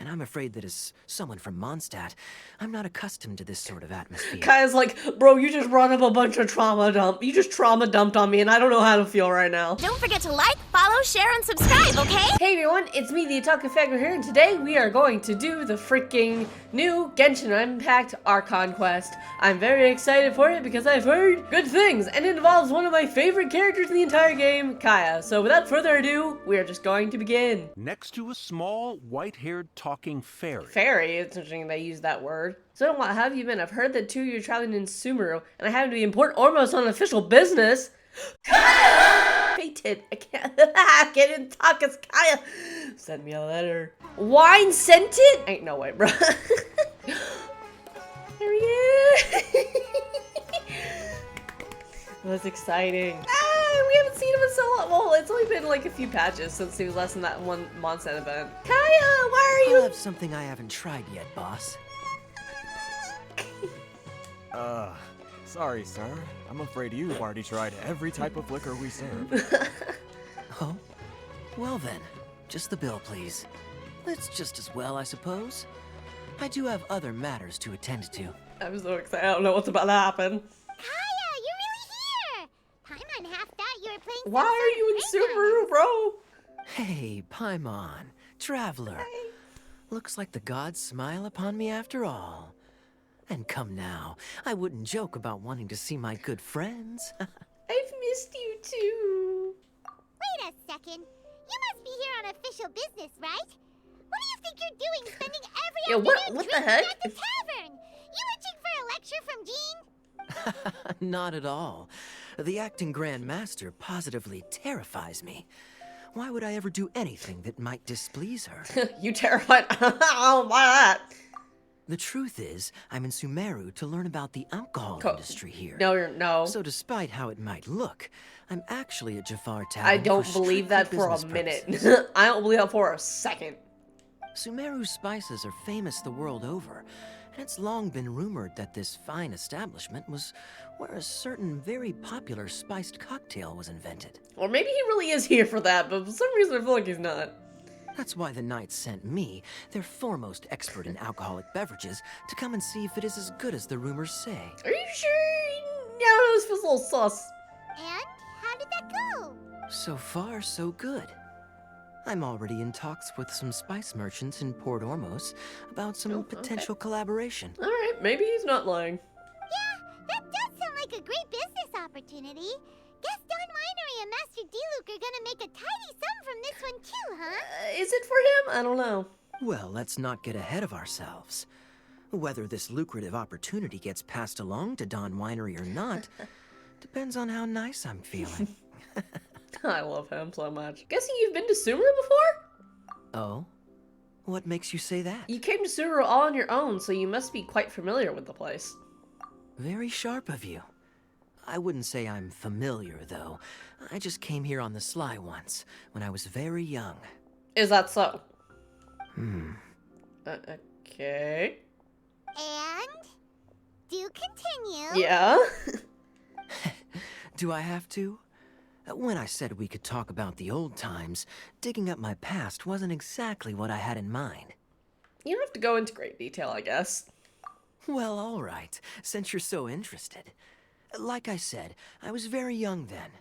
and I'm afraid that as someone from Mondstadt, I'm not accustomed to this sort of atmosphere. Kaya's like, bro, you just brought up a bunch of trauma dump. You just trauma dumped on me, and I don't know how to feel right now. Don't forget to like, follow, share, and subscribe, okay? Hey everyone, it's me, the Otaku Faggot here, and today we are going to do the freaking new Genshin Impact Archon quest. I'm very excited for it because I've heard good things, and it involves one of my favorite characters in the entire game, Kaeya. So without further ado, we are just going to begin. Next to a small, white-haired talking fairy. Fairy? It's interesting they use that word. So what have you been? I've heard that two of you are traveling in Sumeru, and I happen to be in Port Ormos on official business. Kaeya! Fated. I can't even talk as Kaeya. Send me a letter. Wine scented? Ain't no way, bro. There he is. That's exciting. We haven't seen him in so long. Well, it's only been like a few patches since he was last in that one Mondstadt event. Kaeya, why are you? I'll have something I haven't tried yet, boss. Sorry, sir. I'm afraid you've already tried every type of liquor we serve. Oh? Well then, just the bill, please. That's just as well, I suppose. I do have other matters to attend to. I'm so excited. I don't know what's about to happen. Kaeya, you're really here! Paimon half thought you were playing Why are you in Sumeru, bro? Hey, Paimon, traveler. Hey. Looks like the gods smile upon me after all. And come now, I wouldn't joke about wanting to see my good friends. I've missed you too. Wait a second. You must be here on official business, right? What do you think you're doing spending every afternoon what the drinking heck? at the tavern? You itching for a lecture from Jean? Not at all. The acting Grand Master positively terrifies me. Why would I ever do anything that might displease her? You terrified. I don't buy that. The truth is, I'm in Sumeru to learn about the alcohol industry here. No. So despite how it might look, I'm actually at Jafar Tavern. I don't for believe that strictly for a business minute. purposes. I don't believe that for a second. Sumeru's spices are famous the world over, and it's long been rumored that this fine establishment was where a certain very popular spiced cocktail was invented. Or maybe he really is here for that, but for some reason I feel like he's not. That's why the Knights sent me, their foremost expert in alcoholic beverages, to come and see if it is as good as the rumors say. Are you sure? No, this feels a little sus. And how did that go? So far, so good. I'm already in talks with some spice merchants in Port Ormos about some potential collaboration. Alright, maybe he's not lying. Yeah, that does sound like a great business opportunity. Guess Don Winery and Master D-Luke are gonna make a tidy sum from this one too, huh? Is it for him? I don't know. Well, let's not get ahead of ourselves. Whether this lucrative opportunity gets passed along to Don Winery or not depends on how nice I'm feeling. I love him so much. Guessing you've been to Sumeru before? Oh? What makes you say that? You came to Sumeru all on your own, so you must be quite familiar with the place. Very sharp of you. I wouldn't say I'm familiar, though. I just came here on the sly once, when I was very young. Is that so? Okay. And? Do continue. Yeah? Do I have to? When I said we could talk about the old times, digging up my past wasn't exactly what I had in mind. You don't have to go into great detail, I guess. Well, all right, since you're so interested. Like I said, I was very young then.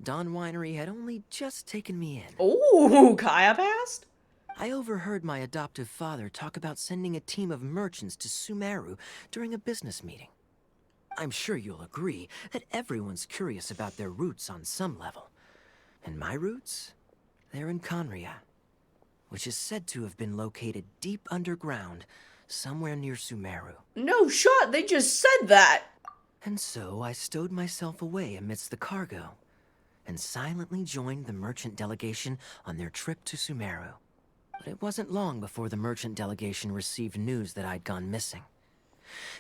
Don Winery had only just taken me in. Ooh, Kaeya passed? I overheard my adoptive father talk about sending a team of merchants to Sumeru during a business meeting. I'm sure you'll agree that everyone's curious about their roots on some level. And my roots? They're in Conria, which is said to have been located deep underground, somewhere near Sumeru. No shot, they just said that! And so I stowed myself away amidst the cargo, and silently joined the merchant delegation on their trip to Sumeru. But it wasn't long before the merchant delegation received news that I'd gone missing.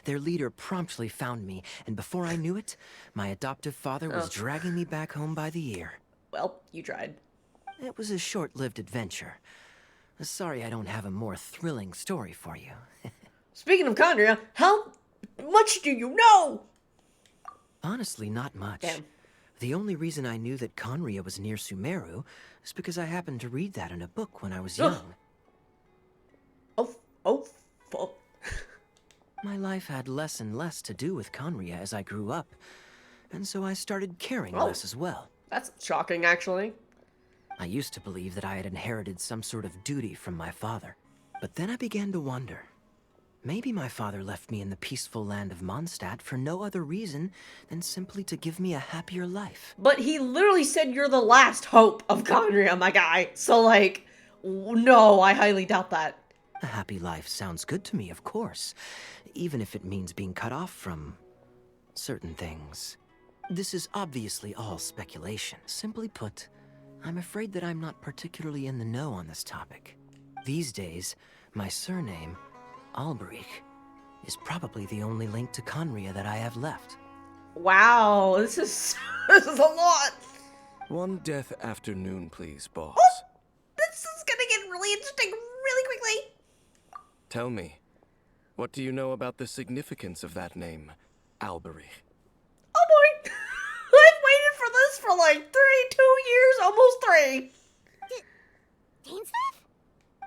Their leader promptly found me, and before I knew it, my adoptive father was dragging me back home by the ear. Well, you tried. It was a short-lived adventure. Sorry I don't have a more thrilling story for you. Speaking of Conria, how much do you know? Honestly, not much. Damn. The only reason I knew that Conria was near Sumeru is because I happened to read that in a book when I was young. Oh, My life had less and less to do with Conria as I grew up, and so I started caring Oh. less as well. That's shocking, actually. I used to believe that I had inherited some sort of duty from my father. But then I began to wonder. Maybe my father left me in the peaceful land of Mondstadt for no other reason than simply to give me a happier life. But he literally said you're the last hope of Conria, my guy. So, like, no, I highly doubt that. A happy life sounds good to me, of course, even if it means being cut off from certain things. This is obviously all speculation. Simply put, I'm afraid that I'm not particularly in the know on this topic. These days, my surname, Alberich, is probably the only link to Conria that I have left. Wow, this is this is a lot. One death afternoon, please, boss. This is gonna get really interesting really quickly. Tell me, what do you know about the significance of that name, Alberich? Oh boy, I've waited for this for like 2 years, almost 3. Dainsleif?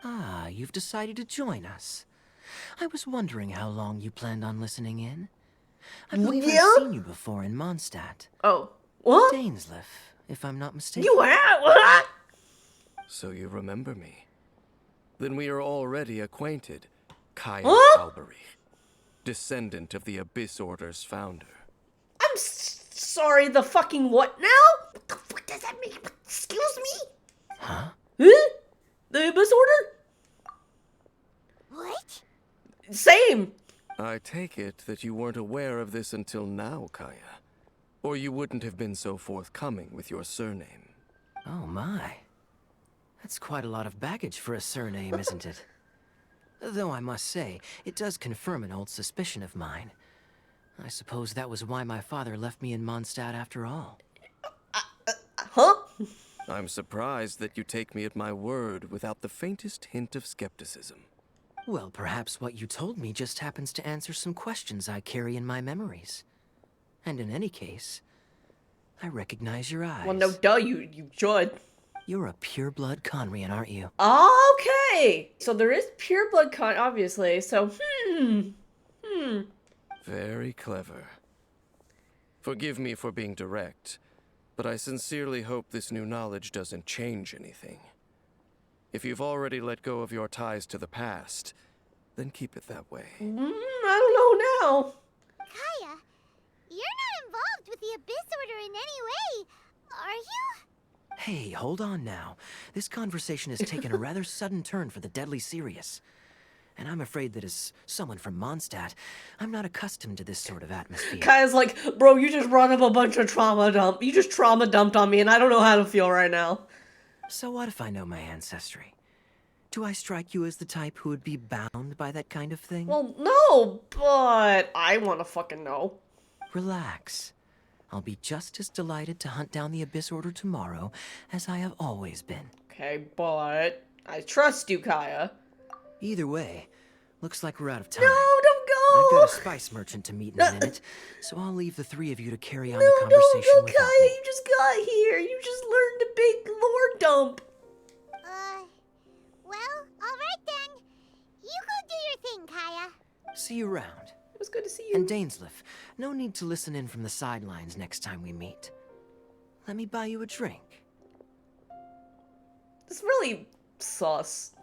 Ah, you've decided to join us. I was wondering how long you planned on listening in. I believe Yeah? I've seen you before in Mondstadt. Oh, what? Dainsleif, if I'm not mistaken. You have what? So you remember me. Then we are already acquainted. KAEYA Huh? Alberich, descendant of the Abyss Order's founder. I'm sorry, the fucking what now? What the fuck does that mean? Excuse me? Huh? Huh? The Abyss Order? What? Same. I take it that you weren't aware of this until now, KAEYA. Or you wouldn't have been so forthcoming with your surname. Oh my. That's quite a lot of baggage for a surname, isn't it? Though I must say, it does confirm an old suspicion of mine. I suppose that was why my father left me in Mondstadt after all. Huh? I'm surprised that you take me at my word without the faintest hint of skepticism. Well, perhaps what you told me just happens to answer some questions I carry in my memories. And in any case, I recognize your eyes. Well, no, duh, you should. You're a pure-blood Conrian, aren't you? Okay. So there is pureblood con, obviously. So, Very clever. Forgive me for being direct, but I sincerely hope this new knowledge doesn't change anything. If you've already let go of your ties to the past, then keep it that way. I don't know now. KAEYA, you're not involved with the Abyss Order in any way, are you? Hey, hold on now. This conversation has taken a rather sudden turn for the deadly serious. And I'm afraid that as someone from Mondstadt, I'm not accustomed to this sort of atmosphere. Kaya's like, bro, you just brought up a bunch of trauma dump. You just trauma dumped on me, and I don't know how to feel right now. So what if I know my ancestry? Do I strike you as the type who would be bound by that kind of thing? Well, no, but I want to fucking know. Relax. I'll be just as delighted to hunt down the Abyss Order tomorrow as I have always been. Okay, but I trust you, Kaya. Either way, looks like we're out of time. No, don't I've go. got a spice merchant to meet in a minute, so I'll leave the three of you to carry on No, the don't conversation go, without Kaya. me. You just got here. You just learned a big lore dump. Well, alright then. You go do your thing, KAEYA. See you around. It was good to see you. And Dainsleif, no need to listen in from the sidelines next time we meet. Let me buy you a drink. It's really sus.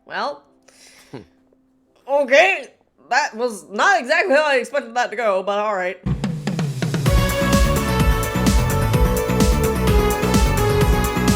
Well, okay. That was not exactly how I expected that to go, but alright.